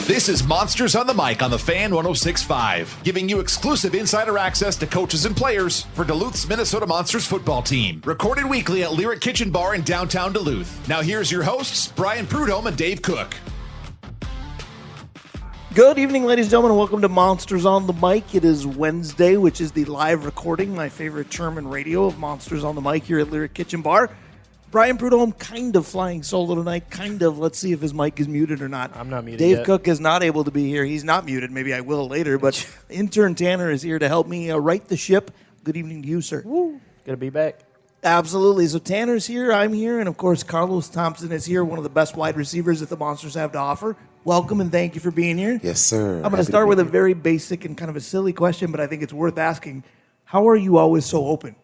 This is Monsters on the Mic on the Fan 106.5, giving you exclusive insider access to coaches and players for Duluth's Minnesota Monsters football team. Recorded weekly at Lyric Kitchen Bar in downtown Duluth. Now here's your hosts, Brian Prudhomme and Dave Cook. Good evening, ladies and gentlemen, and welcome to Monsters on the Mic. It is Wednesday, which is the live recording, my favorite term in radio, of Monsters on the Mic here at Lyric Kitchen Bar. Brian Prudhomme kind of flying solo tonight, kind of. Let's see if his mic is muted or not. I'm not muted Dave yet. Cook is not able to be here. He's not muted. Maybe I will later, but intern Tanner is here to help me right the ship. Good evening to you, sir. Woo. Good to be back. Absolutely. So Tanner's here, I'm here, and of course Carlos Thompson is here, one of the best wide receivers that the Monsters have to offer. Welcome and thank you for being here. Yes, sir. I'm going to start with a very basic and kind of a silly question, but I think it's worth asking. How are you always so open?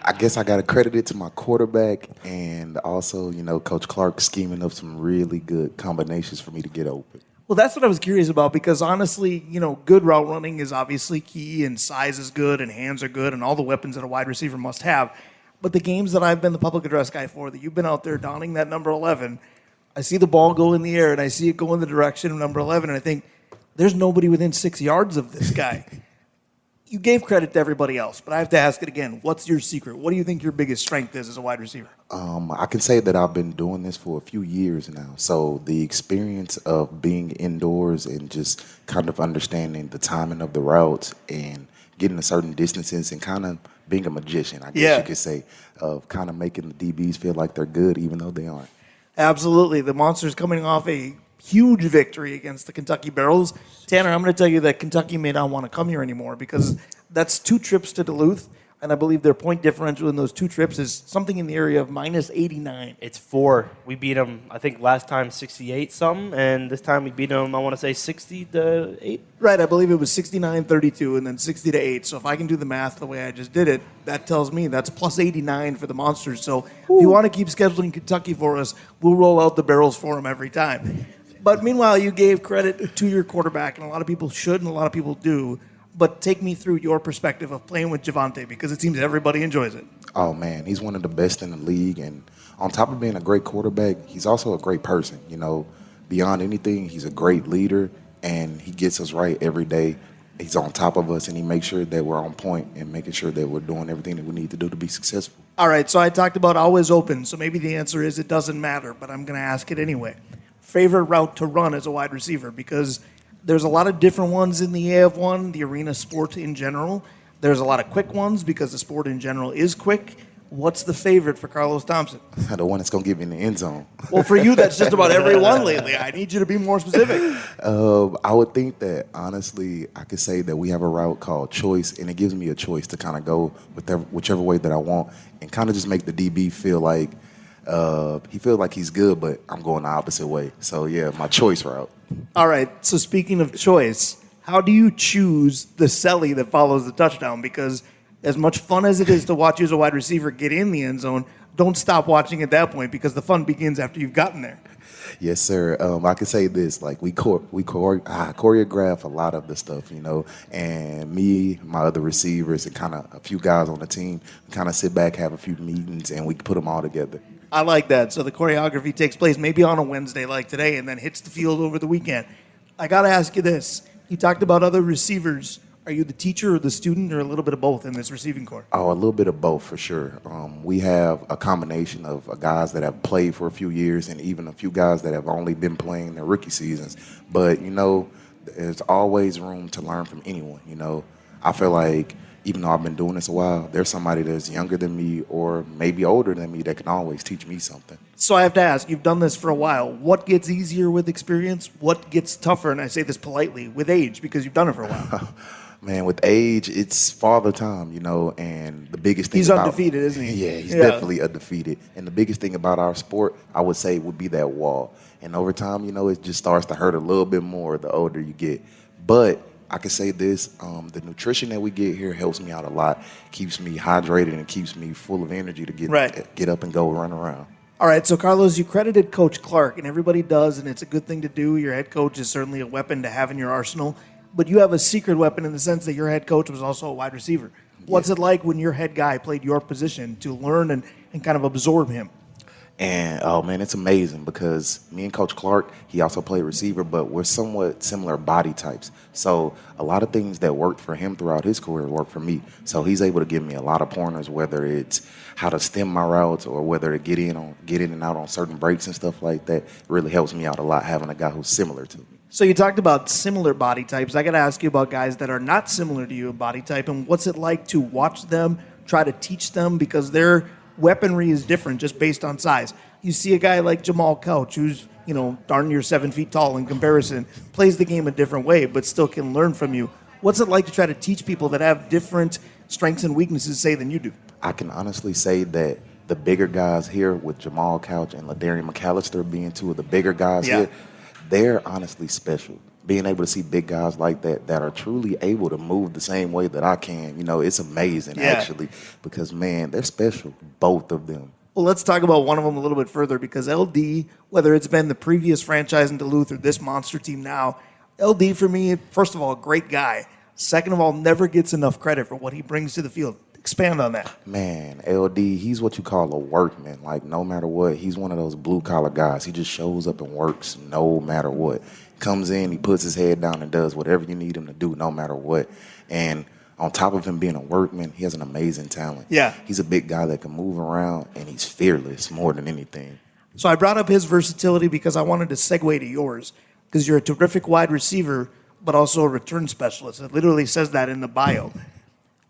I guess I got to credit it to my quarterback and also, Coach Clark scheming up some really good combinations for me to get open. Well, that's what I was curious about because honestly, good route running is obviously key and size is good and hands are good and all the weapons that a wide receiver must have. But the games that I've been the public address guy for, that you've been out there donning that number 11, I see the ball go in the air and I see it go in the direction of number 11 and I think there's nobody within 6 yards of this guy. You gave credit to everybody else, but I have to ask it again. What's your secret? What do you think your biggest strength is as a wide receiver? I can say that I've been doing this for a few years now. So the experience of being indoors and just kind of understanding the timing of the routes and getting to certain distances and kind of being a magician, I guess you could say, of kind of making the DBs feel like they're good even though they aren't. Absolutely. The Monsters coming off a huge victory against the Kentucky Barrels. Tanner, I'm going to tell you that Kentucky may not want to come here anymore because that's 2 trips to Duluth, and I believe their point differential in those 2 trips is something in the area of minus 89. It's 4. We beat them, I think, last time 68-something, and this time we beat them, I want to say, 60-8. Right, I believe it was 69-32 and then 60-8. So if I can do the math the way I just did it, that tells me that's plus 89 for the Monsters. So if you want to keep scheduling Kentucky for us, we'll roll out the Barrels for them every time. But meanwhile, you gave credit to your quarterback, and a lot of people should and a lot of people do. But take me through your perspective of playing with Javonte, because it seems everybody enjoys it. Oh, man, he's one of the best in the league. And on top of being a great quarterback, he's also a great person. Beyond anything, he's a great leader, and he gets us right every day. He's on top of us, and he makes sure that we're on point and making sure that we're doing everything that we need to do to be successful. All right, so I talked about always open, so maybe the answer is it doesn't matter, but I'm going to ask it anyway. Favorite route to run as a wide receiver, because there's a lot of different ones in the AF1, the arena sport in general. There's a lot of quick ones because the sport in general is quick. What's the favorite for Carlos Thompson? The one that's going to get me in the end zone. Well, for you, that's just about every one lately. I need you to be more specific. I would think that, honestly, I could say that we have a route called choice, and it gives me a choice to kind of go with whichever way that I want and kind of just make the DB feel like he feels like he's good, but I'm going the opposite way. So, yeah, my choice route. All right, so speaking of choice, how do you choose the celly that follows the touchdown? Because as much fun as it is to watch you as a wide receiver get in the end zone, don't stop watching at that point because the fun begins after you've gotten there. Yes, sir. I can say this, like I choreograph a lot of the stuff, and me, my other receivers, and kind of a few guys on the team kind of sit back, have a few meetings, and we put them all together. I like that. So the choreography takes place maybe on a Wednesday like today and then hits the field over the weekend. I got to ask you this. You talked about other receivers. Are you the teacher or the student or a little bit of both in this receiving corps? Oh, a little bit of both for sure. We have a combination of guys that have played for a few years and even a few guys that have only been playing their rookie seasons. But, there's always room to learn from anyone, I feel like even though I've been doing this a while, there's somebody that's younger than me or maybe older than me that can always teach me something. So I have to ask, you've done this for a while. What gets easier with experience? What gets tougher? And I say this politely, with age, because you've done it for a while. Man, with age, it's father time, and the biggest thing He's undefeated, isn't he? Yeah, he's definitely undefeated. And the biggest thing about our sport, I would say, would be that wall. And over time, it just starts to hurt a little bit more the older you get. But I can say this, the nutrition that we get here helps me out a lot, keeps me hydrated and keeps me full of energy to get up and go run around. All right, so Carlos, you credited Coach Clark, and everybody does, and it's a good thing to do. Your head coach is certainly a weapon to have in your arsenal, but you have a secret weapon in the sense that your head coach was also a wide receiver. What's it like when your head guy played your position to learn and kind of absorb him? And, oh, man, it's amazing because me and Coach Clark, he also played receiver, but we're somewhat similar body types. So a lot of things that worked for him throughout his career worked for me. So he's able to give me a lot of pointers, whether it's how to stem my routes or whether to get in and out on certain breaks and stuff like that. It really helps me out a lot having a guy who's similar to me. So you talked about similar body types. I got to ask you about guys that are not similar to you in body type, and what's it like to watch them, try to teach them, because their weaponry is different just based on size. You see a guy like Jamal Couch, who's, darn near 7 feet tall in comparison, plays the game a different way, but still can learn from you. What's it like to try to teach people that have different strengths and weaknesses, say, than you do? I can honestly say that the bigger guys here with Jamal Couch and LaDarian McAllister being two of the bigger guys here, they're honestly special. Being able to see big guys like that are truly able to move the same way that I can, it's amazing, actually, because, man, they're special, both of them. Well, let's talk about one of them a little bit further, because LD, whether it's been the previous franchise in Duluth or this monster team now, LD, for me, first of all, a great guy. Second of all, never gets enough credit for what he brings to the field. Expand on that. Man, LD, he's what you call a workman. Like, no matter what, he's one of those blue-collar guys. He just shows up and works no matter what. Comes in, he puts his head down and does whatever you need him to do no matter what. And on top of him being a workman, he has an amazing talent. Yeah. He's a big guy that can move around, and he's fearless more than anything. So I brought up his versatility because I wanted to segue to yours, because you're a terrific wide receiver, but also a return specialist. It literally says that in the bio.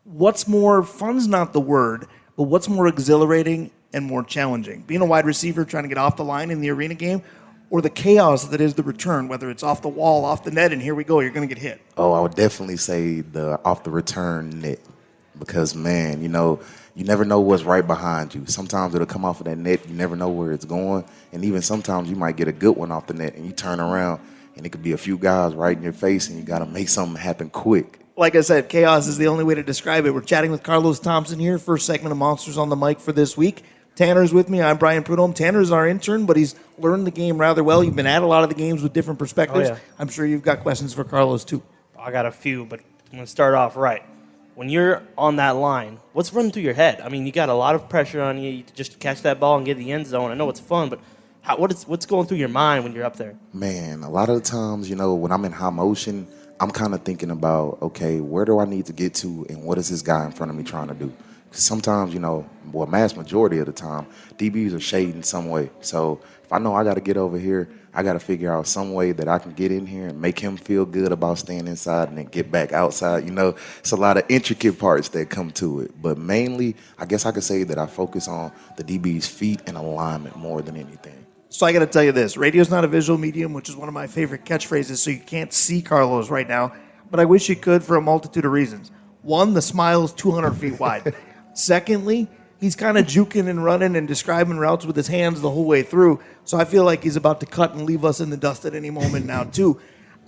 What's more, fun's not the word, but what's more exhilarating and more challenging? Being a wide receiver trying to get off the line in the arena game, or the chaos that is the return, whether it's off the wall, off the net, and here we go, you're going to get hit? Oh, I would definitely say the off the return net, because, man, you never know what's right behind you. Sometimes it'll come off of that net. You never know where it's going. And even sometimes you might get a good one off the net, and you turn around, and it could be a few guys right in your face, and you got to make something happen quick. Like I said, chaos is the only way to describe it. We're chatting with Carlos Thompson here, first segment of Monsters on the Mic for this week. Tanner's with me. I'm Brian Prudhomme. Tanner's our intern, but he's learned the game rather well. You've been at a lot of the games with different perspectives. Oh, yeah. I'm sure you've got questions for Carlos, too. I got a few, but I'm going to start off right. When you're on that line, what's running through your head? I mean, you got a lot of pressure on you to just catch that ball and get the end zone. I know it's fun, but what's going through your mind when you're up there? Man, a lot of the times, when I'm in high motion, I'm kind of thinking about, okay, where do I need to get to, and what is this guy in front of me trying to do? Because sometimes, mass majority of the time, DBs are shading some way. So if I know I got to get over here, I got to figure out some way that I can get in here and make him feel good about staying inside and then get back outside. It's a lot of intricate parts that come to it. But mainly, I guess I could say that I focus on the DB's feet and alignment more than anything. So I got to tell you this. Radio's not a visual medium, which is one of my favorite catchphrases, so you can't see Carlos right now. But I wish you could for a multitude of reasons. One, the smile is 200 feet wide. Secondly, he's kind of juking and running and describing routes with his hands the whole way through. So I feel like he's about to cut and leave us in the dust at any moment now, too.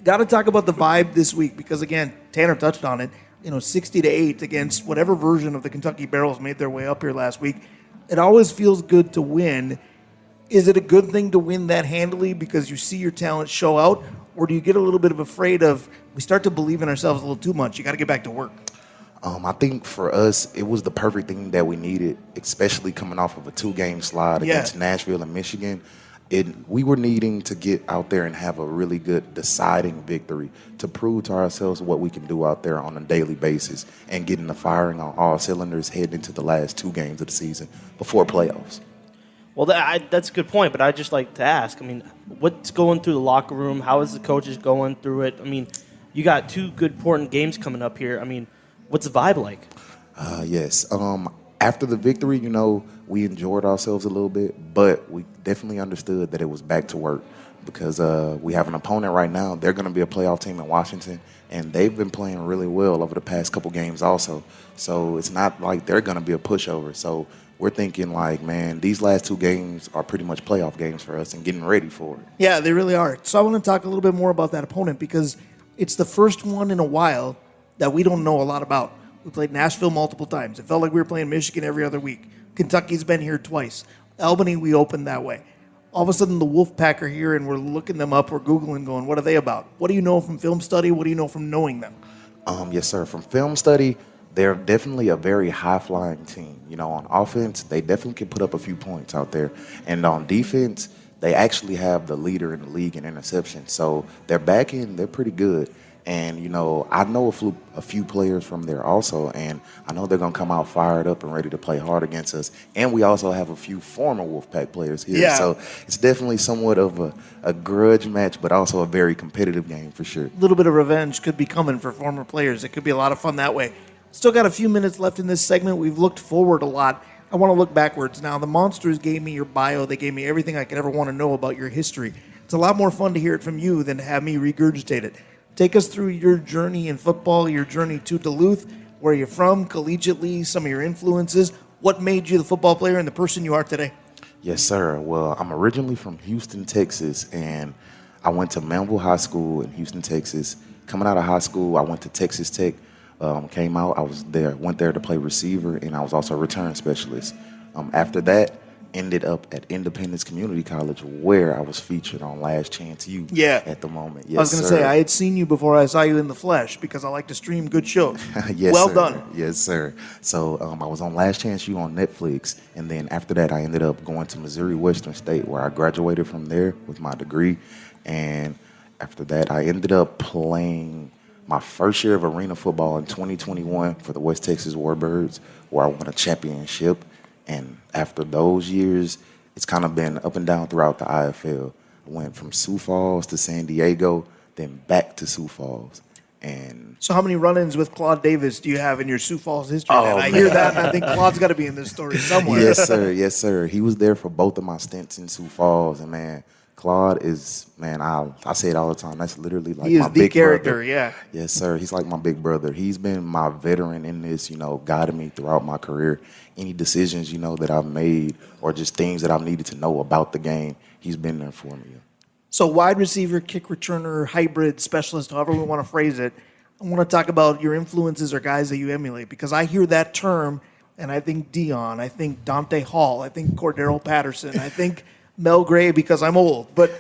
Got to talk about the vibe this week because, again, Tanner touched on it. 60-8 against whatever version of the Kentucky Barrels made their way up here last week. It always feels good to win. Is it a good thing to win that handily because you see your talent show out? Or do you get a little bit of afraid of, we start to believe in ourselves a little too much? You got to get back to work. I think for us, it was the perfect thing that we needed, especially coming off of a 2-game slide against Nashville and Michigan. We were needing to get out there and have a really good deciding victory to prove to ourselves what we can do out there on a daily basis and getting the firing on all cylinders heading into the last 2 games of the season before playoffs. Well, that's a good point, but I'd just like to ask, what's going through the locker room? How is the coaches going through it? You got 2 good, important games coming up here. What's the vibe like? Yes. After the victory, we enjoyed ourselves a little bit, but we definitely understood that it was back to work because we have an opponent right now. They're going to be a playoff team in Washington, and they've been playing really well over the past couple games also. So it's not like they're going to be a pushover. So we're thinking man, these last 2 games are pretty much playoff games for us and getting ready for it. Yeah, they really are. So I want to talk a little bit more about that opponent because it's the first one in a while that we don't know a lot about. We played Nashville multiple times. It felt like we were playing Michigan every other week. Kentucky's been here twice. Albany, we opened that way. All of a sudden, the Wolfpack are here, and we're looking them up. We're Googling, going, what are they about? What do you know from film study? What do you know from knowing them? Yes, sir. From film study, they're definitely a very high-flying team. You know, on offense, they definitely can put up a few points out there. And on defense, they actually have the leader in the league in interceptions. So their back end, they're pretty good. And, you know, I know a few players from there also, and I know they're going to come out fired up and ready to play hard against us. And we also have a few former Wolfpack players here. Yeah. So it's definitely somewhat of a grudge match, but also a very competitive game for sure. A little bit of revenge could be coming for former players. It could be a lot of fun that way. Still got a few minutes left in this segment. We've looked forward a lot. I want to look backwards. Now, the Monsters gave me your bio. They gave me everything I could ever want to know about your history. It's a lot more fun to hear it from you than to have me regurgitate it. Take us through your journey in football, your journey to Duluth, where you're from, collegiately, some of your influences. What made you the football player and the person you are today? Yes, sir. Well, I'm originally from Houston, Texas, and I went to Manville High School in Houston, Texas. Coming out of high school, I went to Texas Tech. Came out, went there to play receiver, and I was also a return specialist. After that, ended up at Independence Community College, where I was featured on Last Chance U at the moment. Yes, I was going to say, I had seen you before I saw you in the flesh because I like to stream good shows. Yes, well sir. done. Yes, sir. So I was on Last Chance U on Netflix, and then after that, I ended up going to Missouri Western State, where I graduated from there with my degree. And after that, I ended up playing my first year of arena football in 2021 for the West Texas Warbirds, where I won a championship. And after those years, it's kind of been up and down throughout the IFL. I went from Sioux Falls to San Diego, then back to Sioux Falls. And So how many run-ins with Claude Davis do you have in your Sioux Falls history? Oh, I man. hear that, and I think Claude's got to be in this story somewhere. yes, sir. Yes, sir. He was there for both of my stints in Sioux Falls. And, man, Claude is, man, I say it all the time. That's literally like He is my the big character, brother. yeah. Yes, sir. He's like my big brother. He's been my veteran in this, you know, guiding me throughout my career. Any decisions, you know, that I've made or just things that I've needed to know about the game, he's been there for me. So wide receiver, kick returner, hybrid, specialist, however we want to phrase it, I want to talk about your influences or guys that you emulate, because I hear that term and I think Dion, I think Dante Hall, I think Cordero Patterson, I think Mel Gray because I'm old. But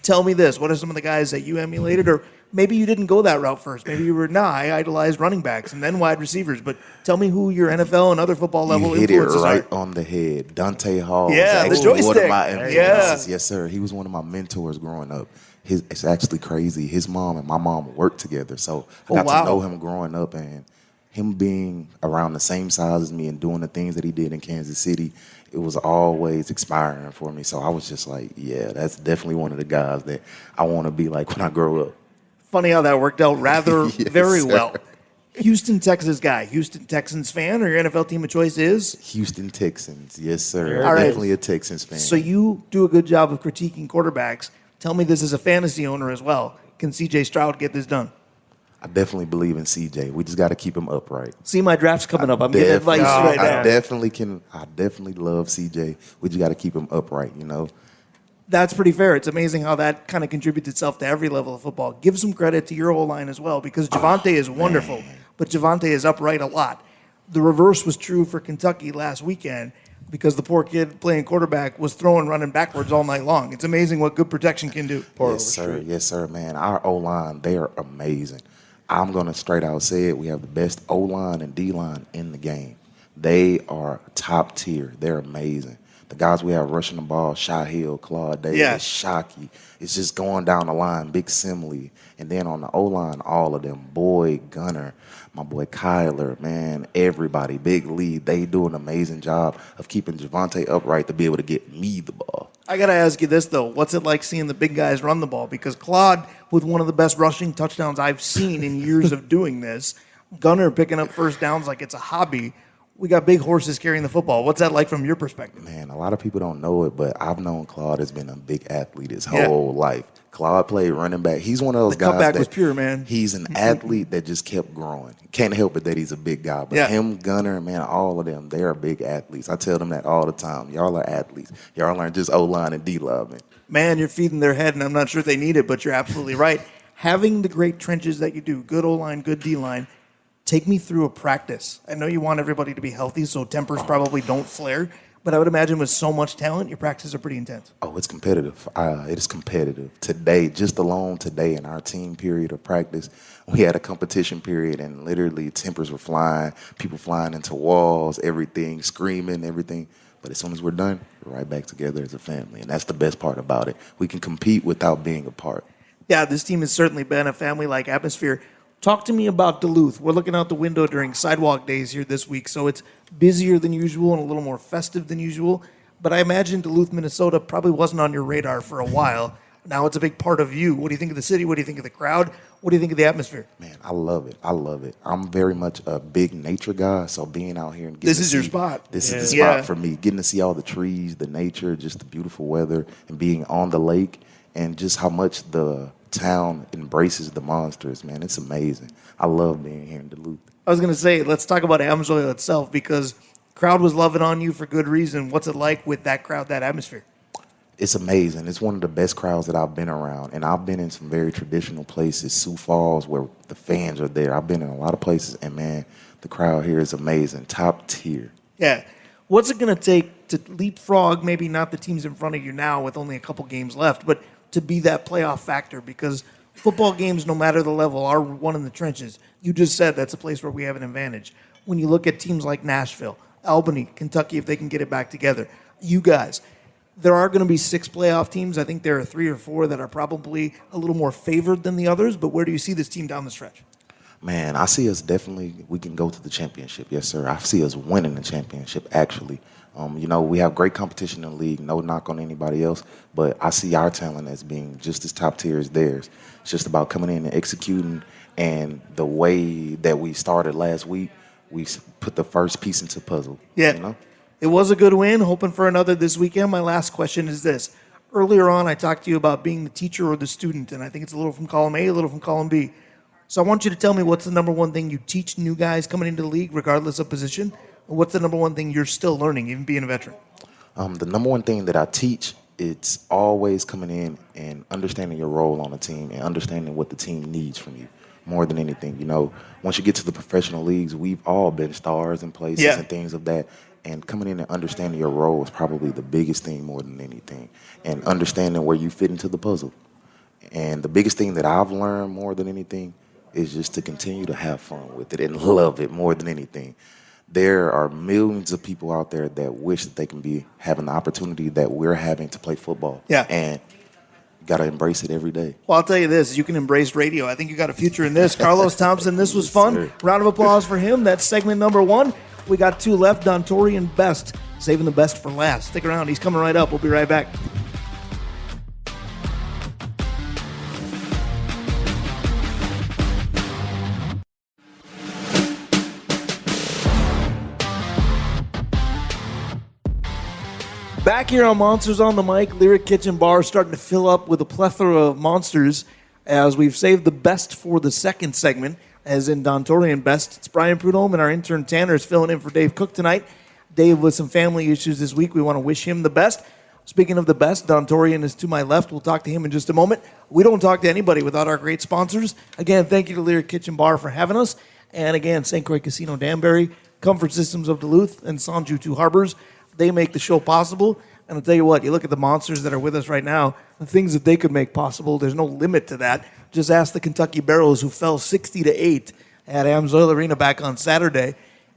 tell me this, what are some of the guys that you emulated? Or maybe you didn't go that route first. Maybe you were, I idolized running backs and then wide receivers. But tell me who your NFL and other football level You hit it influences right are. on the head. Dante Hall Yeah, the was actually one joystick. of my influences. Yeah. Yes, sir. He was one of my mentors growing up. It's actually crazy. His mom and my mom worked together. So I got to know him growing up, and him being around the same size as me and doing the things that he did in Kansas City, it was always inspiring for me. So I was just like, yeah, that's definitely one of the guys that I want to be like when I grow up. Funny how that worked out rather Yes, very sir. well. Houston, Texas guy. Houston Texans fan, or your NFL team of choice is? Houston Texans. Yes, sir. All right. Definitely a Texans fan. So you do a good job of critiquing quarterbacks. Tell me this as a fantasy owner as well. Can C.J. Stroud get this done? I definitely believe in CJ. We just got to keep him upright. See, my draft's coming up. I'm getting advice right now. I definitely love CJ. We just got to keep him upright, you know. That's pretty fair. It's amazing how that kind of contributes itself to every level of football. Give some credit to your O-line as well, because Javonte is wonderful, but Javonte is upright a lot. The reverse was true for Kentucky last weekend, because the poor kid playing quarterback was running backwards all night long. It's amazing what good protection can do. Yes, sir. Yes, sir, man. Our O-line, they are amazing. I'm going to straight out say it. We have the best O-line and D-line in the game. They are top tier. They're amazing. The guys we have rushing the ball, Shahill, Claude Davis, Shockey. It's just going down the line, Big Simile. And then on the O-line, all of them, Boyd, Gunner, my boy Kyler, man, everybody, Big Lee, they do an amazing job of keeping Javonte upright to be able to get me the ball. I got to ask you this, though. What's it like seeing the big guys run the ball? Because Claude, with one of the best rushing touchdowns I've seen in years of doing this, Gunner picking up first downs like it's a hobby. We got big horses carrying the football. What's that like from your perspective? Man, a lot of people don't know it, but I've known Claude has been a big athlete his whole life. Claude played running back. He's one of those guys cutback that was pure, man. He's an athlete that just kept growing. Can't help it that he's a big guy. But him, Gunner, man, all of them, they are big athletes. I tell them that all the time. Y'all are athletes. Y'all aren't just O-line and D-line, man. Man, you're feeding their head, and I'm not sure they need it, but you're absolutely right. Having the great trenches that you do, good O-line, good D-line, take me through a practice. I know you want everybody to be healthy, so tempers probably don't flare. But I would imagine with so much talent, your practices are pretty intense. Oh, it's competitive. It is competitive. Today, just alone today in our team period of practice, we had a competition period and literally tempers were flying, people flying into walls, everything, screaming, everything. But as soon as we're done, we're right back together as a family. And that's the best part about it. We can compete without being apart. Yeah, this team has certainly been a family-like atmosphere. Talk to me about Duluth. We're looking out the window during sidewalk days here this week, so it's busier than usual and a little more festive than usual. But I imagine Duluth, Minnesota probably wasn't on your radar for a while. Now it's a big part of you. What do you think of the city? What do you think of the crowd? What do you think of the atmosphere? Man, I love it. I love it. I'm very much a big nature guy, so being out here and getting This is your spot. This is the spot for me. Getting to see all the trees, the nature, just the beautiful weather, and being on the lake, and just how much the town embraces the Monsters, man. It's amazing. I love being here in Duluth. I was going to say, let's talk about Amsoil itself because crowd was loving on you for good reason. What's it like with that crowd, that atmosphere? It's amazing. It's one of the best crowds that I've been around. And I've been in some very traditional places, Sioux Falls, where the fans are there. I've been in a lot of places, and, man, the crowd here is amazing. Top tier. Yeah. What's it going to take to leapfrog maybe not the teams in front of you now with only a couple games left, but to be that playoff factor? Because football games, no matter the level, are won in the trenches. You just said that's a place where we have an advantage. When you look at teams like Nashville, Albany, Kentucky, if they can get it back together, you guys, there are going to be 6 playoff teams. I think there are 3 or 4 that are probably a little more favored than the others, but where do you see this team down the stretch? Man, I see us definitely, we can go to the championship. Yes, sir. I see us winning the championship, actually. We have great competition in the league, no knock on anybody else, but I see our talent as being just as top tier as theirs. It's just about coming in and executing, and the way that we started last week, we put the first piece into the puzzle. Yeah. You know? It was a good win, hoping for another this weekend. My last question is this. Earlier on, I talked to you about being the teacher or the student, and I think it's a little from column A, a little from column B. So I want you to tell me what's the number one thing you teach new guys coming into the league, regardless of position, and what's the number one thing you're still learning, even being a veteran? The number one thing that I teach, it's always coming in and understanding your role on the team and understanding what the team needs from you more than anything. Once you get to the professional leagues, we've all been stars in places and things of that. And coming in and understanding your role is probably the biggest thing more than anything. And understanding where you fit into the puzzle. And the biggest thing that I've learned more than anything is just to continue to have fun with it and love it more than anything. There are millions of people out there that wish that they can be having the opportunity that we're having to play football. Yeah. And you got to embrace it every day. Well, I'll tell you this. You can embrace radio. I think you got a future in this. Carlos Thompson, this was fun. Sir. Round of applause for him. That's segment number 1. We got 2 left. Dontorian Best, saving the best for last. Stick around. He's coming right up. We'll be right back. Back here on Monsters on the Mic, Lyric Kitchen Bar starting to fill up with a plethora of monsters as we've saved the best for the second segment, as in Dontorian Best. It's Brian Prudhomme and our intern Tanner is filling in for Dave Cook tonight. Dave with some family issues this week. We want to wish him the best. Speaking of the best, Dontorian is to my left. We'll talk to him in just a moment. We don't talk to anybody without our great sponsors. Again, thank you to Lyric Kitchen Bar for having us. And again, St. Croix Casino Danbury, Comfort Systems of Duluth, and Sanju Two Harbors. They make the show possible. And I'll tell you what, you look at the monsters that are with us right now, the things that they could make possible, there's no limit to that. Just ask the Kentucky Barrows, who fell 60-8 at Amsoil Arena back on Saturday.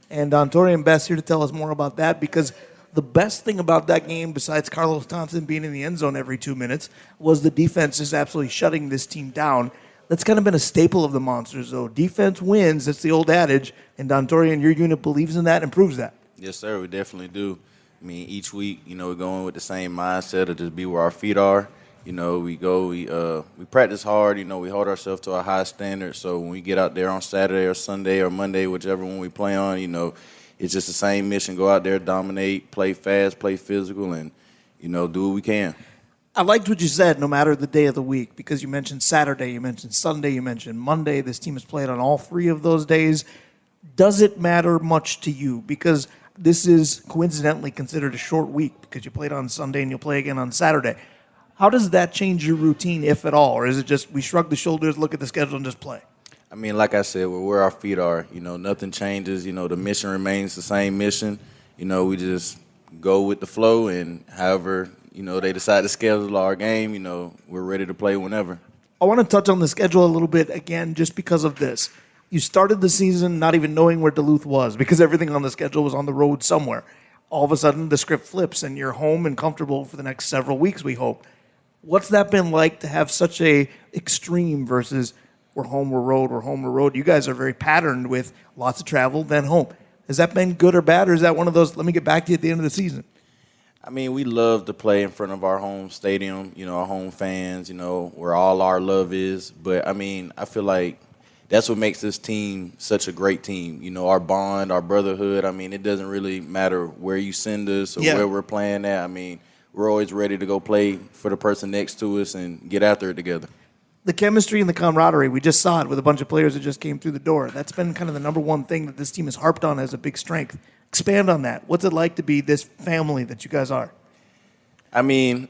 And Dontorian Best here to tell us more about that, because the best thing about that game, besides Carlos Thompson being in the end zone every 2 minutes, was the defense just absolutely shutting this team down. That's kind of been a staple of the Monsters, though. Defense wins, that's the old adage, and Dontorian, your unit believes in that and proves that. Yes, sir, we definitely do. I mean, each week, we're going with the same mindset of just be where our feet are. We practice hard. We hold ourselves to a high standard. So when we get out there on Saturday or Sunday or Monday, whichever one we play on, it's just the same mission. Go out there, dominate, play fast, play physical, and, do what we can. I liked what you said, no matter the day of the week, because you mentioned Saturday, you mentioned Sunday, you mentioned Monday. This team has played on all 3 of those days. Does it matter much to you? Because this is coincidentally considered a short week because you played on Sunday and you'll play again on Saturday. How does that change your routine, if at all? Or is it just we shrug the shoulders, look at the schedule, and just play? I mean, like I said, we're where our feet are. Nothing changes. The mission remains the same mission. We just go with the flow, and however, they decide to schedule our game, we're ready to play whenever. I want to touch on the schedule a little bit again just because of this. You started the season not even knowing where Duluth was because everything on the schedule was on the road somewhere. All of a sudden, the script flips, and you're home and comfortable for the next several weeks, we hope. What's that been like to have such a extreme versus we're home, we're road, we're home, we're road? You guys are very patterned with lots of travel, then home. Has that been good or bad, or is that one of those, let me get back to you at the end of the season? I mean, we love to play in front of our home stadium, our home fans, where all our love is. But, I mean, I feel like that's what makes this team such a great team. Our bond, our brotherhood, I mean, it doesn't really matter where you send us or where we're playing at. I mean, we're always ready to go play for the person next to us and get after it together. The chemistry and the camaraderie, we just saw it with a bunch of players that just came through the door. That's been kind of the number one thing that this team has harped on as a big strength. Expand on that. What's it like to be this family that you guys are? I mean,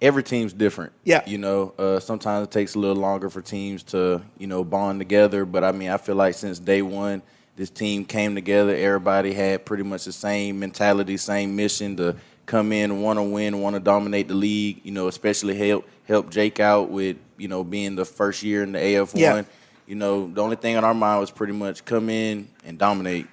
every team's different. Yeah. Sometimes it takes a little longer for teams to, bond together. But, I mean, I feel like since day one, this team came together. Everybody had pretty much the same mentality, same mission to come in, want to win, want to dominate the league, especially help Jake out with, being the first year in the AF1. Yeah. The only thing on our mind was pretty much come in and dominate.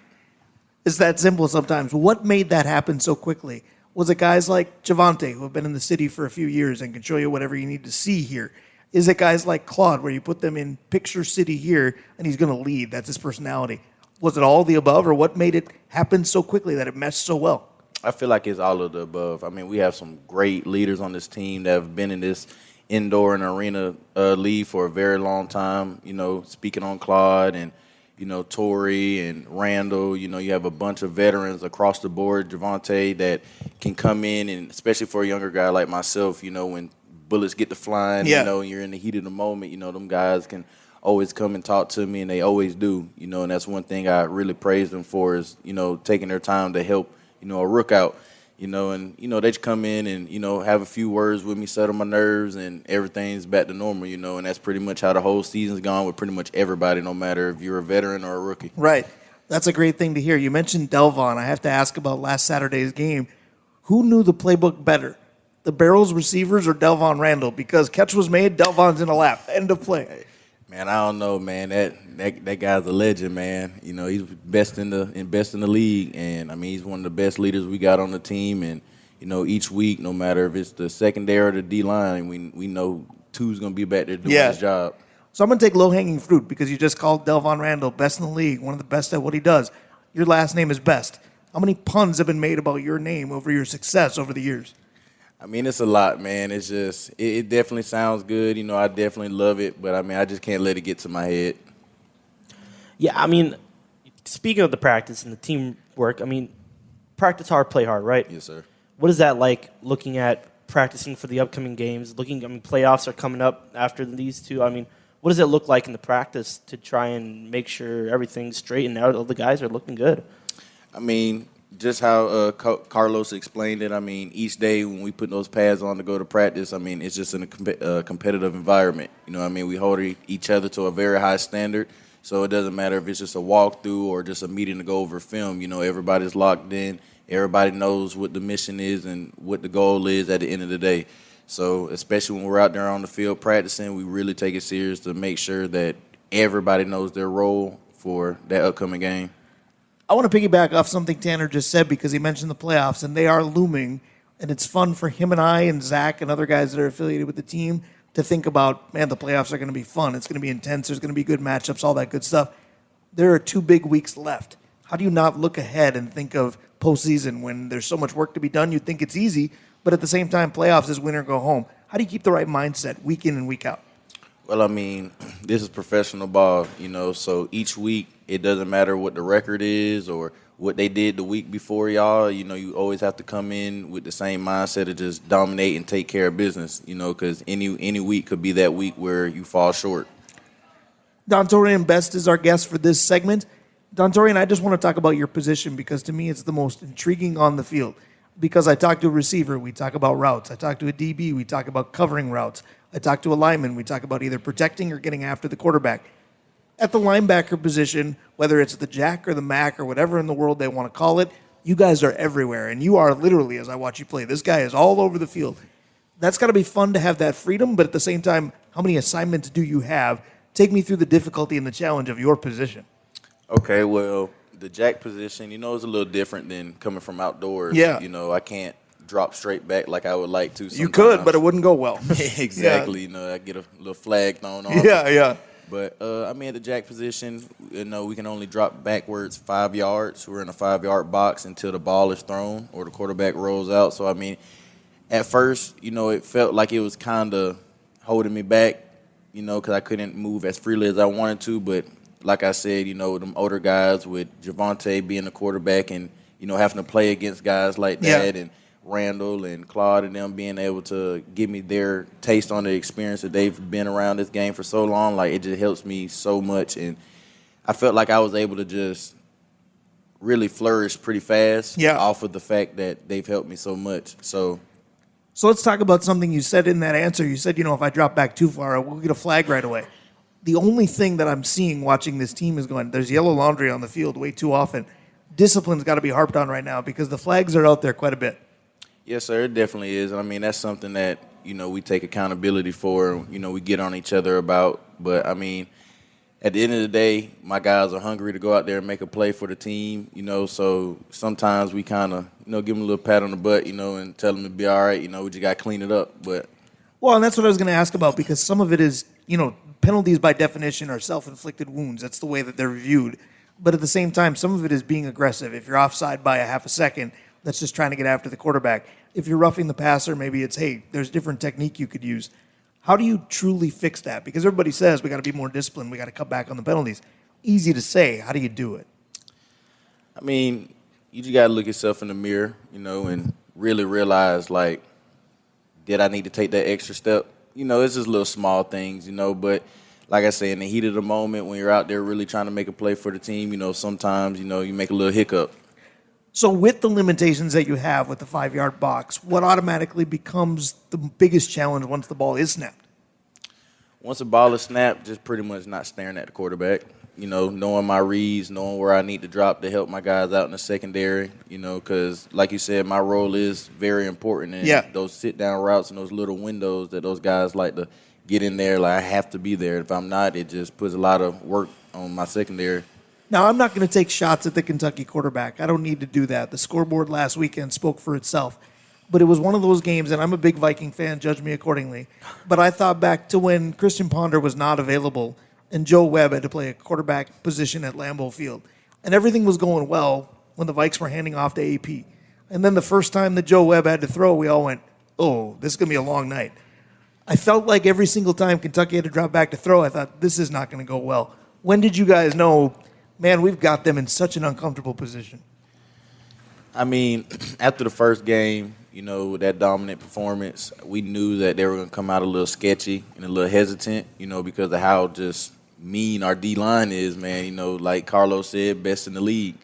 It's that simple sometimes. What made that happen so quickly? Was it guys like Javante, who have been in the city for a few years and can show you whatever you need to see here? Is it guys like Claude, where you put them in picture city here and he's going to lead? That's his personality. Was it all of the above, or what made it happen so quickly that it meshed so well? I feel like it's all of the above. I mean, we have some great leaders on this team that have been in this indoor and arena league for a very long time. Speaking on Claude and, Torrey and Randall, you have a bunch of veterans across the board, Javante, that can come in, and especially for a younger guy like myself, when bullets get to flying, and you're in the heat of the moment, them guys can always come and talk to me, and they always do, and that's one thing I really praise them for is, taking their time to help, a rook out. And they just come in and, have a few words with me, settle my nerves, and everything's back to normal, and that's pretty much how the whole season's gone with pretty much everybody, no matter if you're a veteran or a rookie. Right. That's a great thing to hear. You mentioned Delvon. I have to ask about last Saturday's game. Who knew the playbook better, the Barrels receivers or Delvon Randall? Because catch was made, Delvon's in a lap. End of play. Man, I don't know, man. That guy's a legend, man. He's best in the league, and I mean he's one of the best leaders we got on the team. And each week, no matter if it's the secondary or the D line, we know two's gonna be back there doing his job. So I'm gonna take low hanging fruit because you just called Delvon Randall best in the league, one of the best at what he does. Your last name is Best. How many puns have been made about your name over your success over the years? I mean, it's a lot, man. It's just, it definitely sounds good. I definitely love it, but I mean, I just can't let it get to my head. Yeah, I mean, speaking of the practice and the teamwork, I mean, practice hard, play hard, right? Yes, sir. What is that like looking at practicing for the upcoming games? Playoffs are coming up after these two. I mean, what does it look like in the practice to try and make sure everything's straight and all the guys are looking good? I mean, just how Carlos explained it, I mean, each day when we put those pads on to go to practice, I mean, it's just in a competitive environment. I mean, we hold each other to a very high standard, so it doesn't matter if it's just a walkthrough or just a meeting to go over film. Everybody's locked in. Everybody knows what the mission is and what the goal is at the end of the day. So especially when we're out there on the field practicing, we really take it serious to make sure that everybody knows their role for that upcoming game. I want to piggyback off something Tanner just said because he mentioned the playoffs, and they are looming, and it's fun for him and I and Zach and other guys that are affiliated with the team to think about, man, the playoffs are going to be fun. It's going to be intense. There's going to be good matchups, all that good stuff. There are 2 big weeks left. How do you not look ahead and think of postseason when there's so much work to be done? You think it's easy, but at the same time, playoffs is win or go home. How do you keep the right mindset week in and week out? Well, I mean, this is professional ball, so each week it doesn't matter what the record is or what they did the week before y'all. You always have to come in with the same mindset of just dominate and take care of business, because any week could be that week where you fall short. Dontorian Best is our guest for this segment. Dontorian, I just want to talk about your position because to me it's the most intriguing on the field. Because I talk to a receiver, we talk about routes. I talk to a DB, we talk about covering routes. I talk to a lineman, we talk about either protecting or getting after the quarterback. At the linebacker position, whether it's the jack or the mac or whatever in the world they want to call it, you guys are everywhere, and you are literally, as I watch you play, this guy is all over the field. That's got to be fun to have that freedom, but at the same time, how many assignments do you have? Take me through the difficulty and the challenge of your position. Okay, well, the jack position, is a little different than coming from outdoors. Yeah. I can't drop straight back like I would like to sometimes. You could, but it wouldn't go well. Exactly. I get a little flag thrown off. Yeah. But, at the jack position, we can only drop backwards 5 yards. We're in a 5-yard box until the ball is thrown or the quarterback rolls out. So, at first, it felt like it was kind of holding me back, because I couldn't move as freely as I wanted to. But like I said, them older guys with Javonte being the quarterback and, having to play against guys like that and Randall and Claude and them being able to give me their taste on the experience that they've been around this game for so long, like it just helps me so much. And I felt like I was able to just really flourish pretty fast off of the fact that they've helped me so much. So let's talk about something you said in that answer. You said, if I drop back too far, we'll get a flag right away. The only thing that I'm seeing watching this team is going, there's yellow laundry on the field way too often. Discipline's got to be harped on right now because the flags are out there quite a bit. Yes, sir, it definitely is. That's something that, we take accountability for, we get on each other about. But, at the end of the day, my guys are hungry to go out there and make a play for the team, so sometimes we kind of, give them a little pat on the butt, and tell them to be all right, we just got to clean it up. Well, and that's what I was going to ask about because some of it is, penalties by definition are self-inflicted wounds. That's the way that they're viewed. But at the same time, some of it is being aggressive. If you're offside by a half a second, that's just trying to get after the quarterback. If you're roughing the passer, maybe it's, hey, there's different technique you could use. How do you truly fix that? Because everybody says we got to be more disciplined. We got to cut back on the penalties. Easy to say. How do you do it? You just got to look yourself in the mirror, and really realize, like, did I need to take that extra step? It's just little small things, but like I say, in the heat of the moment, when you're out there really trying to make a play for the team, sometimes, you make a little hiccup. So with the limitations that you have with the 5-yard box, what automatically becomes the biggest challenge once the ball is snapped? Once the ball is snapped, just pretty much not staring at the quarterback. Knowing my reads, knowing where I need to drop to help my guys out in the secondary, because like you said, my role is very important. And those sit-down routes and those little windows that those guys like to get in there, like I have to be there. If I'm not, it just puts a lot of work on my secondary. Now, I'm not going to take shots at the Kentucky quarterback. I don't need to do that. The scoreboard last weekend spoke for itself. But it was one of those games, and I'm a big Viking fan, judge me accordingly. But I thought back to when Christian Ponder was not available and Joe Webb had to play a quarterback position at Lambeau Field. And everything was going well when the Vikes were handing off to AP. And then the first time that Joe Webb had to throw, we all went, oh, this is going to be a long night. I felt like every single time Kentucky had to drop back to throw, I thought, this is not going to go well. When did you guys know, man, we've got them in such an uncomfortable position? After the first game, with that dominant performance, we knew that they were going to come out a little sketchy and a little hesitant, because of how just mean our D-line is, man. Like Carlos said, best in the league.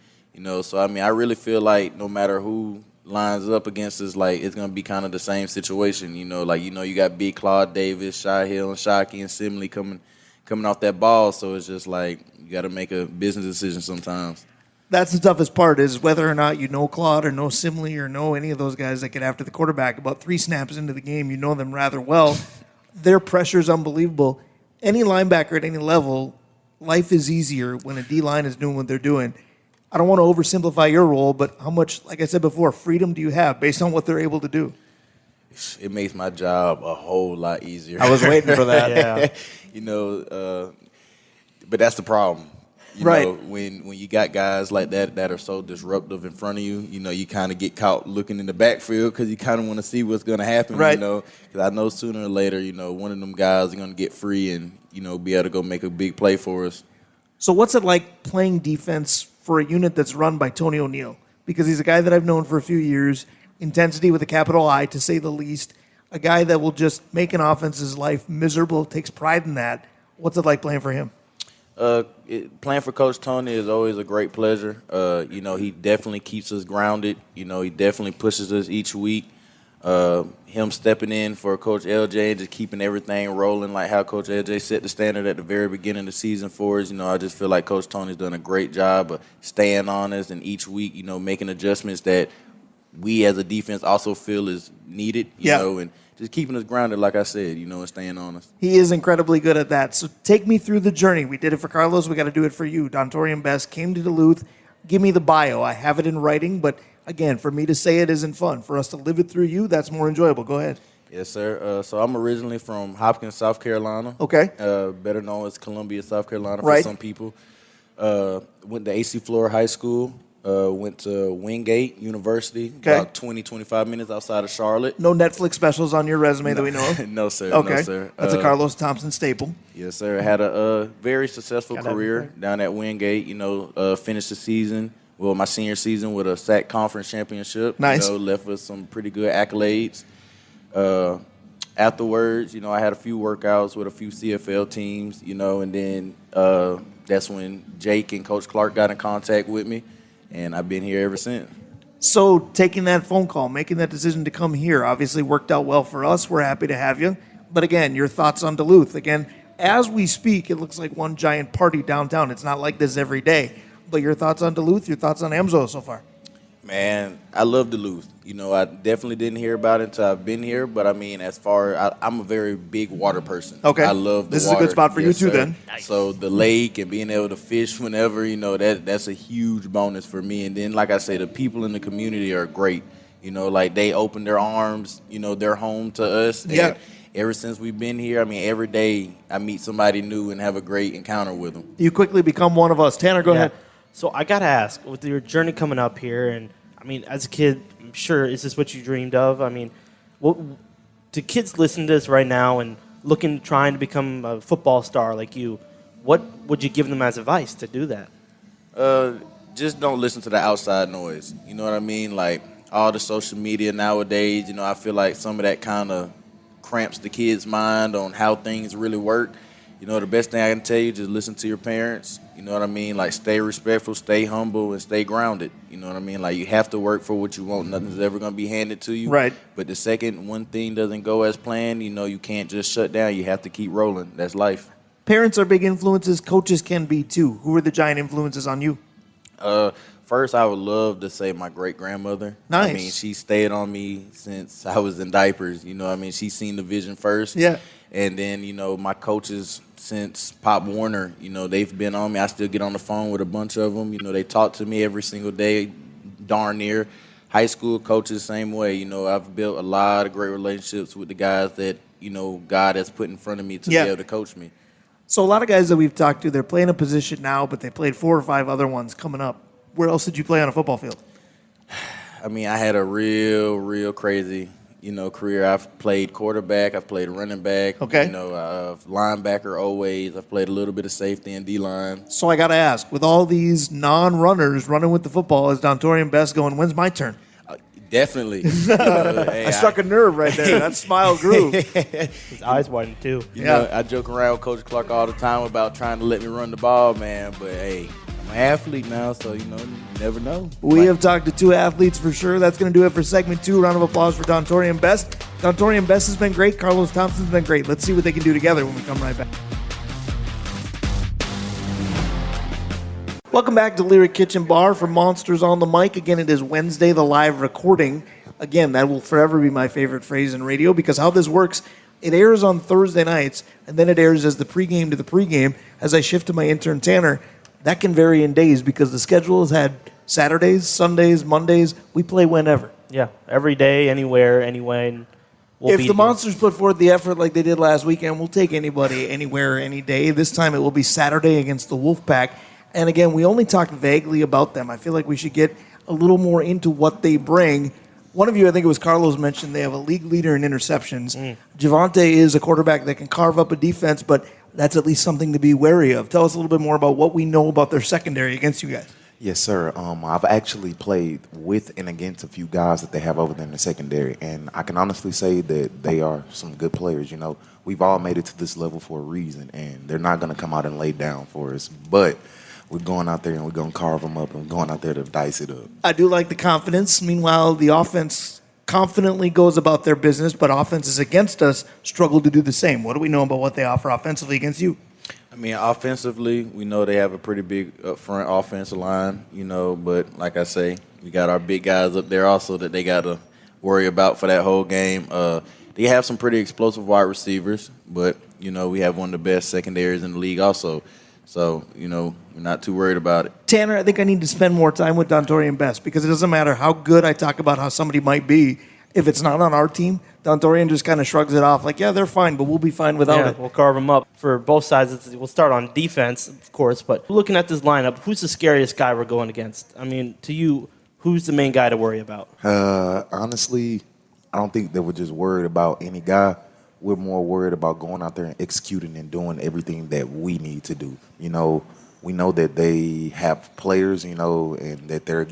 So, I really feel like no matter who lines up against us, like, it's going to be kind of the same situation. You got Big Claude Davis, Shy Hill, and Shockey and Simley coming off that ball. So it's just like you got to make a business decision sometimes. That's the toughest part is whether or not you know Claude or know Simley or know any of those guys that get after the quarterback. About 3 snaps into the game, you know them rather well. Their pressure is unbelievable. Any linebacker at any level, life is easier when a D-line is doing what they're doing. I don't want to oversimplify your role, but how much, like I said before, freedom do you have based on what they're able to do? It makes my job a whole lot easier. I was waiting for that. But that's the problem. Right. When you got guys like that are so disruptive in front of you, you kind of get caught looking in the backfield because you kind of want to see what's going to happen, right. Because I know sooner or later, one of them guys is going to get free and, be able to go make a big play for us. So what's it like playing defense for a unit that's run by Tony O'Neill? Because he's a guy that I've known for a few years, intensity with a capital I, to say the least, a guy that will just make an offense's life miserable, takes pride in that. What's it like playing for him? Playing for Coach Tony is always a great pleasure. He definitely keeps us grounded. He definitely pushes us each week. him stepping in for Coach LJ and just keeping everything rolling like how Coach LJ set the standard at the very beginning of the season for us. I just feel like Coach Tony's done a great job of staying on us and each week, making adjustments that we as a defense also feel is needed, you know, and just keeping us grounded, like I said, and staying on us. He is incredibly good at that. So take me through the journey. We did it for Carlos. We got to do it for you. Dontorian Best came to Duluth. Give me the bio. I have it in writing, but again, for me to say it isn't fun. For us to live it through you, that's more enjoyable. Go ahead. Yes, sir. So I'm originally from Hopkins, South Carolina. Okay. Better known as Columbia, South Carolina for some people. Went to AC Flora High School. Went to Wingate University, about 20, 25 minutes outside of Charlotte. No Netflix specials on your resume that we know of? No, sir. Okay. No, sir. That's a Carlos Thompson staple. Yes, sir. Had a very successful career down at Wingate. Finished the season, my senior season with a SAC conference championship. Nice. Left with some pretty good accolades. Afterwards, I had a few workouts with a few CFL teams, and then that's when Jake and Coach Clark got in contact with me. And I've been here ever since. So taking that phone call, making that decision to come here, obviously worked out well for us. We're happy to have you. But again, your thoughts on Duluth. Again, as we speak, it looks like one giant party downtown. It's not like this every day. But your thoughts on Duluth, your thoughts on Amzo so far? Man, I love Duluth. I definitely didn't hear about it until I've been here. But, I'm a very big water person. Okay. I love the This water. is a good spot for you too, sir. then. Nice. So the lake and being able to fish whenever, that's a huge bonus for me. And then, like I say, the people in the community are great. They open their arms, they're home to us. Yeah. And ever since we've been here, every day I meet somebody new and have a great encounter with them. You quickly become one of us. Tanner, go ahead. So I got to ask, with your journey coming up here, and as a kid, I'm sure, is this what you dreamed of? What do kids listen to this right now and trying to become a football star like you, what would you give them as advice to do that? Just don't listen to the outside noise. You know what I mean? Like all the social media nowadays, I feel like some of that kind of cramps the kid's mind on how things really work. The best thing I can tell you, just listen to your parents. You know what I mean? Like, stay respectful, stay humble, and stay grounded. You know what I mean? Like, you have to work for what you want. Nothing's ever going to be handed to you. Right. But the second one thing doesn't go as planned, you can't just shut down. You have to keep rolling. That's life. Parents are big influences. Coaches can be, too. Who are the giant influences on you? First, I would love to say my great-grandmother. Nice. She stayed on me since I was in diapers. She's seen the vision first. Yeah. And then, my coaches since Pop Warner, they've been on me. I still get on the phone with a bunch of them. They talk to me every single day, darn near. High school coaches, same way. I've built a lot of great relationships with the guys that, God has put in front of me to be able to coach me. So a lot of guys that we've talked to, they're playing a position now, but they played 4 or 5 other ones coming up. Where else did you play on a football field? I had a real crazy, career. I've played quarterback. I've played running back. Okay. Linebacker always. I've played a little bit of safety and D-line. So I got to ask, with all these non-runners running with the football, is Dontorian Best going, when's my turn? Definitely. I struck a nerve right there. That smile grew. His eyes widened, too. I joke around with Coach Clark all the time about trying to let me run the ball, man. But, hey, I'm an athlete now, so, you never know. We have talked to 2 athletes for sure. That's going to do it for segment 2. Round of applause for Dontorian Best. Dontorian Best has been great. Carlos Thompson's been great. Let's see what they can do together when we come right back. Welcome back to Lyric Kitchen Bar for Monsters on the Mic. Again, it is Wednesday, the live recording. Again, that will forever be my favorite phrase in radio because how this works, it airs on Thursday nights, and then it airs as the pregame to the pregame. As I shift to my intern, Tanner, that can vary in days because the schedule has had Saturdays, Sundays, Mondays. We play whenever. Yeah, every day, anywhere, anyway. And if the Monsters put forth the effort like they did last weekend, we'll take anybody, anywhere, any day. This time it will be Saturday against the Wolfpack. And again, we only talked vaguely about them. I feel like we should get a little more into what they bring. One of you, I think it was Carlos, mentioned they have a league leader in interceptions. Javante is a quarterback that can carve up a defense, but that's at least something to be wary of. Tell us a little bit more about what we know about their secondary against you guys. Yes, sir. I've actually played with and against a few guys that they have over there in the secondary, and I can honestly say that they are some good players. We've all made it to this level for a reason, and they're not going to come out and lay down for us. But we're going out there and we're going to carve them up and we're going out there to dice it up. I do like the confidence. Meanwhile, the offense confidently goes about their business, but offenses against us struggle to do the same. What do we know about what they offer offensively against you? I mean, offensively, we know they have a pretty big front offensive line, but like I say, we got our big guys up there also that they got to worry about for that whole game. They have some pretty explosive wide receivers, but, we have one of the best secondaries in the league also. So, we're not too worried about it. Tanner, I think I need to spend more time with Dontorian Best because it doesn't matter how good I talk about how somebody might be. If it's not on our team, Dontorian just kind of shrugs it off like, yeah, they're fine, but we'll be fine without it. We'll carve them up. For both sides, we'll start on defense, of course, but looking at this lineup, who's the scariest guy we're going against? I mean, to you, who's the main guy to worry about? Honestly, I don't think that we're just worried about any guy. We're more worried about going out there and executing and doing everything that we need to do. We know that they have players, and that they're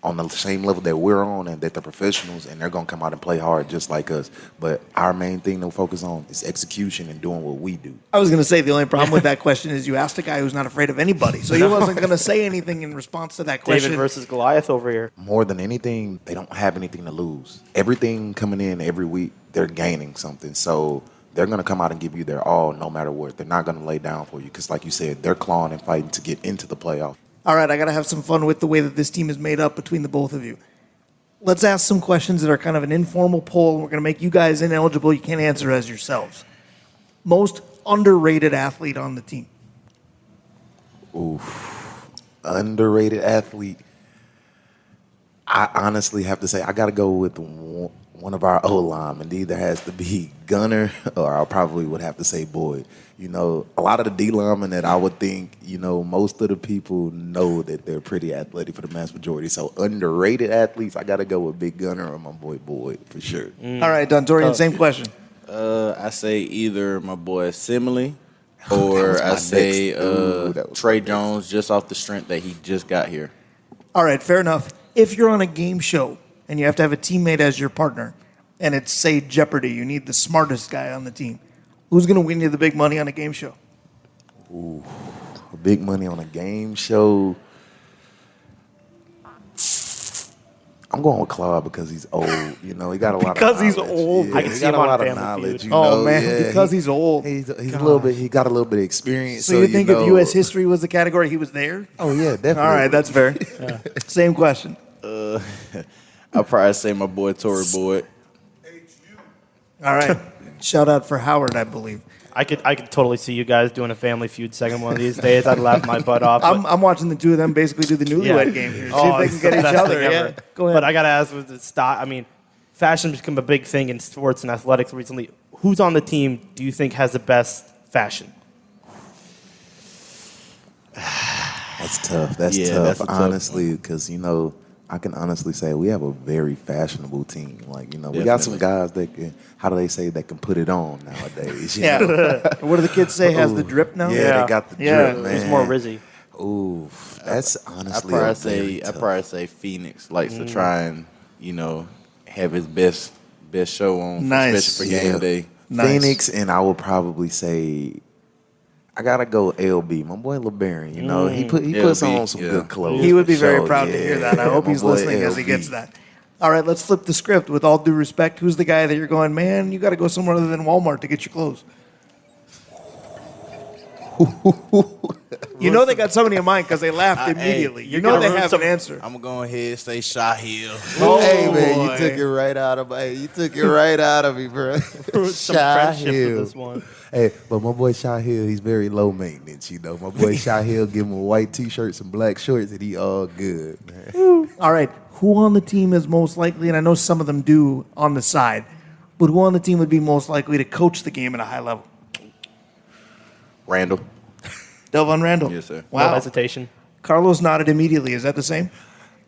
on the same level that we're on and that they're professionals and they're going to come out and play hard just like us. But our main thing to focus on is execution and doing what we do. I was going to say the only problem with that question is you asked a guy who's not afraid of anybody. So he wasn't going to say anything in response to that question. David versus Goliath over here. More than anything, they don't have anything to lose. Everything coming in every week, they're gaining something. So they're going to come out and give you their all no matter what. They're not going to lay down for you because, like you said, they're clawing and fighting to get into the playoffs. All right, I got to have some fun with the way that this team is made up between the both of you. Let's ask some questions that are kind of an informal poll. We're going to make you guys ineligible. You can't answer as yourselves. Most underrated athlete on the team? Oof. Underrated athlete. I honestly have to say I got to go with one of our O-linemen. It either has to be Gunner or I probably would have to say Boyd. A lot of the D-linemen that I would think, most of the people know that they're pretty athletic for the mass majority. So underrated athletes, I got to go with Big Gunner or my boy Boyd for sure. All right, Dontorian, same question. I say either my boy Simile or I say Trey Jones just off the strength that he just got here. All right, fair enough. If you're on a game show and you have to have a teammate as your partner and it's, say, Jeopardy, you need the smartest guy on the team, who's going to win you the big money on a game show? Ooh, big money on a game show. I'm going with Claude because he's old. He got a lot because of knowledge. he's old. Yeah, I can he see got him a on lot of Family knowledge. Feud. Because he's old. He's a little bit. He got a little bit of experience. So you think if U.S. history was the category, he was there? Oh yeah, definitely. All right, that's fair. Same question. I'll probably say my boy Tory Boyd. All right. Shout out for Howard, I believe. I could totally see you guys doing a Family Feud segment one of these days. I'd laugh my butt off. I'm watching the two of them basically do the newlywed game here. See if they can get each other. Yeah. Go ahead. But I got to ask with the style. I mean, fashion's become a big thing in sports and athletics recently. Who's on the team do you think has the best fashion? That's tough. That's tough, tough, honestly, because I can honestly say we have a very fashionable team. We got some guys that can, how do they say, that can put it on nowadays? Yeah. What do the kids say? Has the drip now? Yeah, they got the drip, man. It's more Rizzy. Ooh, that's honestly. I probably say Phoenix likes to try and have his best show on, Nice. especially for game day. Nice. Phoenix, and I would probably say I gotta go LB, my boy LeBaron. He puts LB, on some good clothes. He would be for very sure. proud to hear that. I hope my he's boy listening as he LB. gets that. All right, let's flip the script. With all due respect, who's the guy that you're going, man, you got to go somewhere other than Walmart to get your clothes? You know they got somebody in mind because they laughed immediately. Hey, You know they have an answer. I'm gonna go ahead and say Shahil. Hey man, boy. you took it right out of me. You took it right out of me, bro. Some friendship for this one. Hey, but my boy Shahil, he's very low maintenance. My boy Shahil, give him a white T-shirt, some black shorts, and he all good, man. All right, who on the team is most likely, and I know some of them do on the side, but who on the team would be most likely to coach the game at a high level? Randall. Delvon Randall. Yes, sir. Wow. No hesitation. Carlos nodded immediately. Is that the same?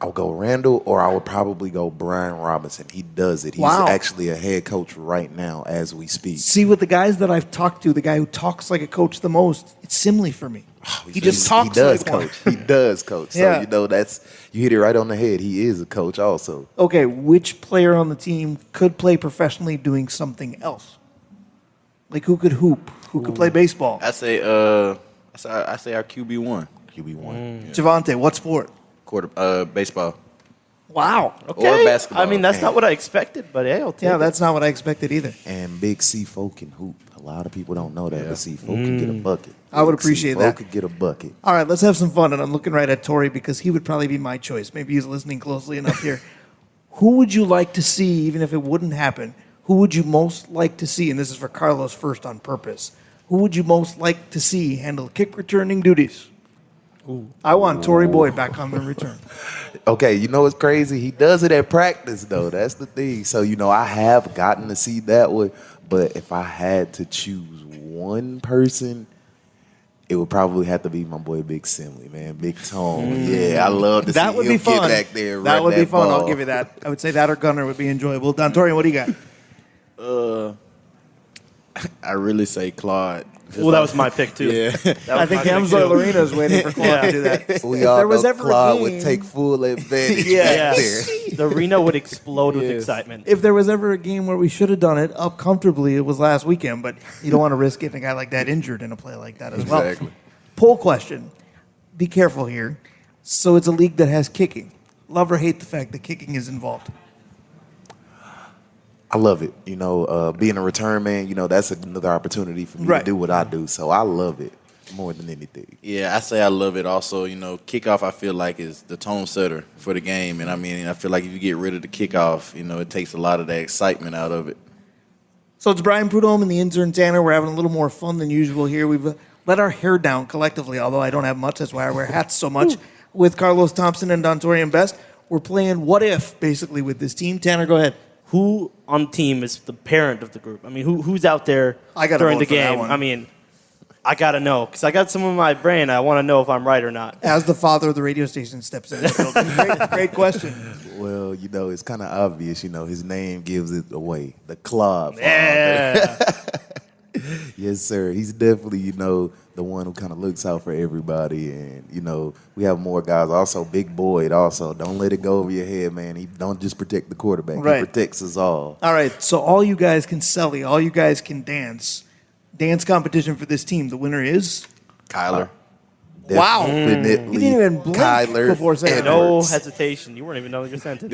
I would go Randall, or I would probably go Brian Robinson. He does it. He's Wow. actually a head coach right now as we speak. See, with the guys that I've talked to, the guy who talks like a coach the most, it's Simile for me. He just talks He does like one. coach. He does coach. Yeah. So, you hit it right on the head. He is a coach also. Okay, which player on the team could play professionally doing something else? Like who could hoop? Who could play baseball? I say our QB1. QB1. Javante, what sport? Baseball. Wow. Okay. Or basketball. I mean, that's not what I expected, but hey, I'll take Yeah, it. that's not what I expected either. And Big C-Fo can hoop. A lot of people don't know that, but C-Fo can get a bucket. I would Big appreciate C-Fo that. could get a bucket. All right, let's have some fun. And I'm looking right at Tori because he would probably be my choice. Maybe he's listening closely enough here. Who would you like to see, even if it wouldn't happen? Who would you most like to see? And this is for Carlos first on purpose. Who would you most like to see handle kick returning duties? I want Tory Boyd back on the return. Okay, you know what's crazy? He does it at practice, though. That's the thing. So, I have gotten to see that one. But if I had to choose one person, it would probably have to be my boy Big Simley, man. Big Tone. Yeah, I love to That see would him be fun. get back there and That run would be fun. ball. I'll give you that. I would say that or Gunner would be enjoyable. Dontorian, what do you got? I really say Claude. Well, that was my pick, too. Yeah. I think Hamza Lorena's waiting for Claude to do that. We If all there was know ever a Claude game- would take full advantage Yeah. back Yes. there. The arena would explode with Yes. excitement. If there was ever a game where we should have done it up comfortably, it was last weekend. But you don't want to risk getting a guy like that injured in a play like that as well. Exactly. Poll question. Be careful here. So it's a league that has kicking. Love or hate the fact that kicking is involved? I love it. Being a return man, that's another opportunity for me Right. to do what I do. So I love it more than anything. Yeah, I say I love it also. Kickoff I feel like is the tone setter for the game. And I feel like if you get rid of the kickoff, it takes a lot of that excitement out of it. So it's Brian Prudhomme and the intern Tanner. We're having a little more fun than usual here. We've let our hair down collectively, although I don't have much. That's why I wear hats so much. With Carlos Thompson and Dontorian Best, we're playing What If, basically, with this team. Tanner, go ahead. Who on the team is the parent of the group? I mean, who's out there I gotta during vote the for that game? one. I mean, I got to know because I got some in my brain. I want to know if I'm right or not. As the father of the radio station steps in the building. Great question. Well, it's kind of obvious. His name gives it away. The Claude. Yeah. Yes, sir. He's definitely, the one who kind of looks out for everybody. And, we have more guys. Also, Big Boyd also. Don't let it go over your head, man. He don't just protect the quarterback. Right. He protects us all. All right, so all you guys can selly, all you guys can dance. Dance competition for this team. The winner is? Kyler. Wow. Definitely He didn't even blink Kyler before saying it. No Edwards. hesitation. You weren't even knowing your sentence.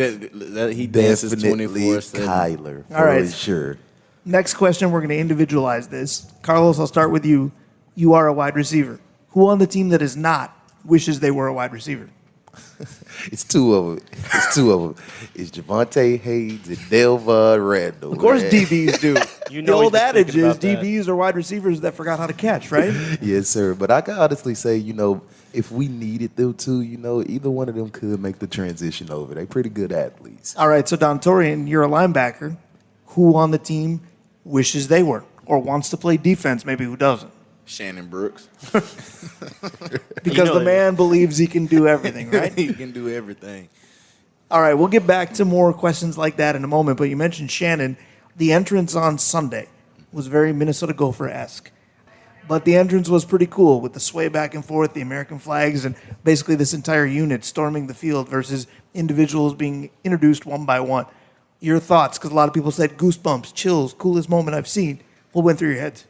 He dances Definitely 24/7. Kyler, for All right. sure. Next question, we're going to individualize this. Carlos, I'll start with you. You are a wide receiver. Who on the team that is not wishes they were a wide receiver? It's two of them. It's Javante Hayes and Delvon Randall. Of course man. DBs do. You The know old he's been adage thinking is about that. DBs are wide receivers that forgot how to catch, right? Yes, sir. But I can honestly say, if we needed them to, either one of them could make the transition over. They're pretty good athletes. All right, so Dontorian, you're a linebacker. Who on the team wishes they were or wants to play defense, maybe who doesn't? Shannon Brooks. Because know the that. man believes he can do everything, right? He can do everything. All right, we'll get back to more questions like that in a moment, but you mentioned Shannon. The entrance on Sunday was very Minnesota Gopher-esque. But the entrance was pretty cool with the sway back and forth, the American flags, and basically this entire unit storming the field versus individuals being introduced one by one. Your thoughts, because a lot of people said goosebumps, chills, coolest moment I've seen. What went through your heads?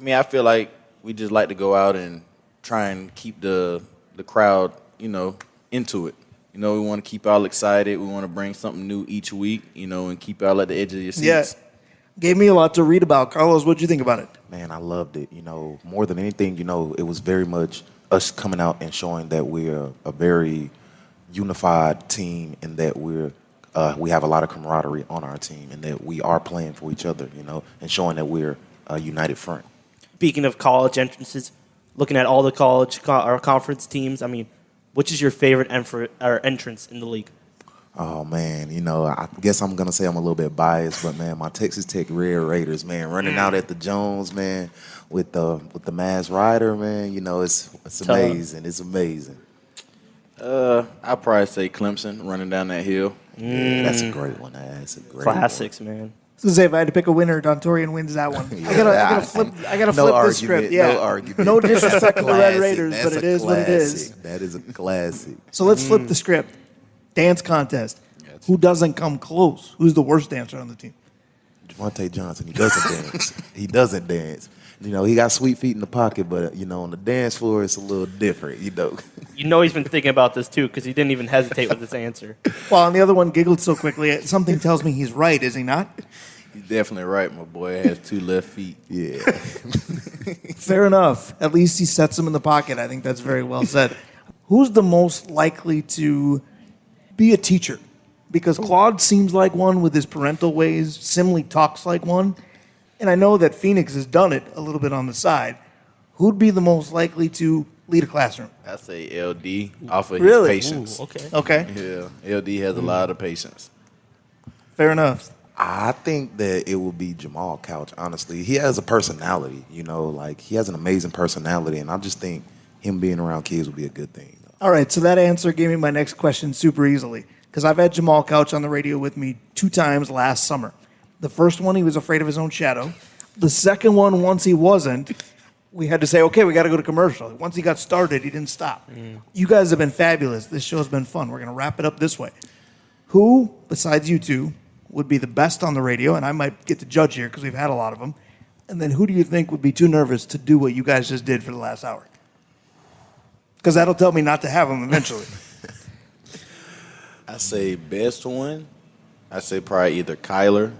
I feel like we just like to go out and try and keep the crowd, into it. We want to keep y'all excited. We want to bring something new each week, and keep y'all at the edge of your seats. Yeah. Gave me a lot to read about. Carlos, what'd you think about it? Man, I loved it. More than anything, it was very much us coming out and showing that we're a very unified team and that we have a lot of camaraderie on our team and that we are playing for each other, and showing that we're a united front. Speaking of college entrances, looking at all the college or conference teams, which is your favorite entrance in the league? Oh, man, I guess I'm going to say I'm a little bit biased, but, man, my Texas Tech Red Raiders, man, running out at the Jones, man, with the mass rider, man, it's amazing. It's amazing. I'd probably say Clemson running down that hill. Yeah, that's a great one. That's a great Classics, man. I was gonna say if I had to pick a winner, Dontorian wins that one. I gotta flip. I gotta No flip argument, this script. Yeah, no argument. No disrespect to the Red Classic. Raiders, That's but it a is what it is. classic. That is a classic. So let's flip the script. Dance contest. Who doesn't come close? Who's the worst dancer on the team? Javonte Johnson, he doesn't dance. He doesn't dance. You know, he got sweet feet in the pocket, but, you know, on the dance floor, it's a little different, you know. You know he's been thinking about this, too, because he didn't even hesitate with his answer. Well, and the other one giggled so quickly, something tells me he's right, is he not? He's definitely right. My boy has 2 left feet. Yeah. Fair enough. At least he sets them in the pocket. I think that's very well said. Who's the most likely to be a teacher? Because Claude seems like one with his parental ways. Simley talks like one. And I know that Phoenix has done it a little bit on the side. Who'd be the most likely to lead a classroom? I say LD off of Really? his patience. Ooh, okay. Okay, Yeah, LD has a lot of patience. fair enough. I think that it would be Jamal Couch, honestly. He has a personality, you know, like he has an amazing personality, and I just think him being around kids would be a good thing. All right, so that answer gave me my next question super easily because I've had Jamal Couch on the radio with me 2 times last summer. The first one, he was afraid of his own shadow. The second one, once he wasn't, we had to say, okay, we got to go to commercial. Once he got started, he didn't stop. You guys have been fabulous. This show's been fun. We're going to wrap it up this way. Who, besides you two, would be the best on the radio? And I might get to judge here because we've had a lot of them. And then who do you think would be too nervous to do what you guys just did for the last hour? Because that'll tell me not to have them eventually. I say best one. I say probably either Kyler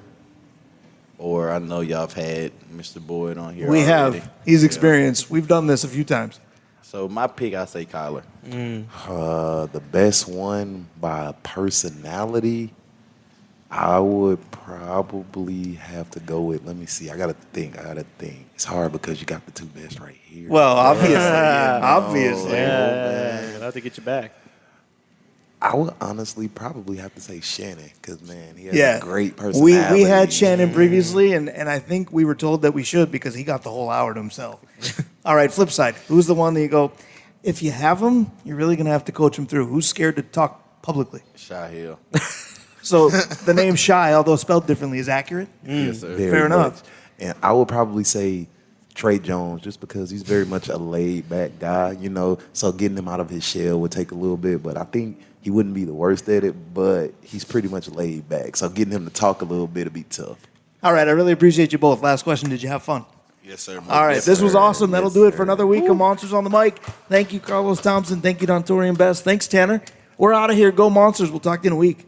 or I know y'all have had Mr. Boyd on here. We already. have. He's Yeah. experienced. We've done this a few times. So my pick, I say Kyler. The best one by personality, I would probably have to go with, let me see, I got to think. It's hard because you got the 2 best right here. Well, obviously. Obviously. Yeah, I'll have to get you back. I would honestly probably have to say Shannon because, man, he has Yeah. a great personality. We had Shannon previously, and I think we were told that we should because he got the whole hour to himself. All right, flip side. Who's the one that you go, if you have him, you're really going to have to coach him through? Who's scared to talk publicly? Shy Hill. So the name Shy, although spelled differently, is accurate? Yes, sir. Very Fair enough. much. And I would probably say Trey Jones just because he's very much a laid-back guy, you know, so getting him out of his shell would take a little bit, but I think he wouldn't be the worst at it, but he's pretty much laid back. So getting him to talk a little bit would be tough. All right, I really appreciate you both. Last question, did you have fun? Yes, sir. All right, Yes, this was sir. awesome. That'll Yes, do it for sir. another week of Monsters on the Mic. Thank you, Carlos Thompson. Thank you, Dontorian Best. Thanks, Tanner. We're out of here. Go Monsters. We'll talk to you in a week.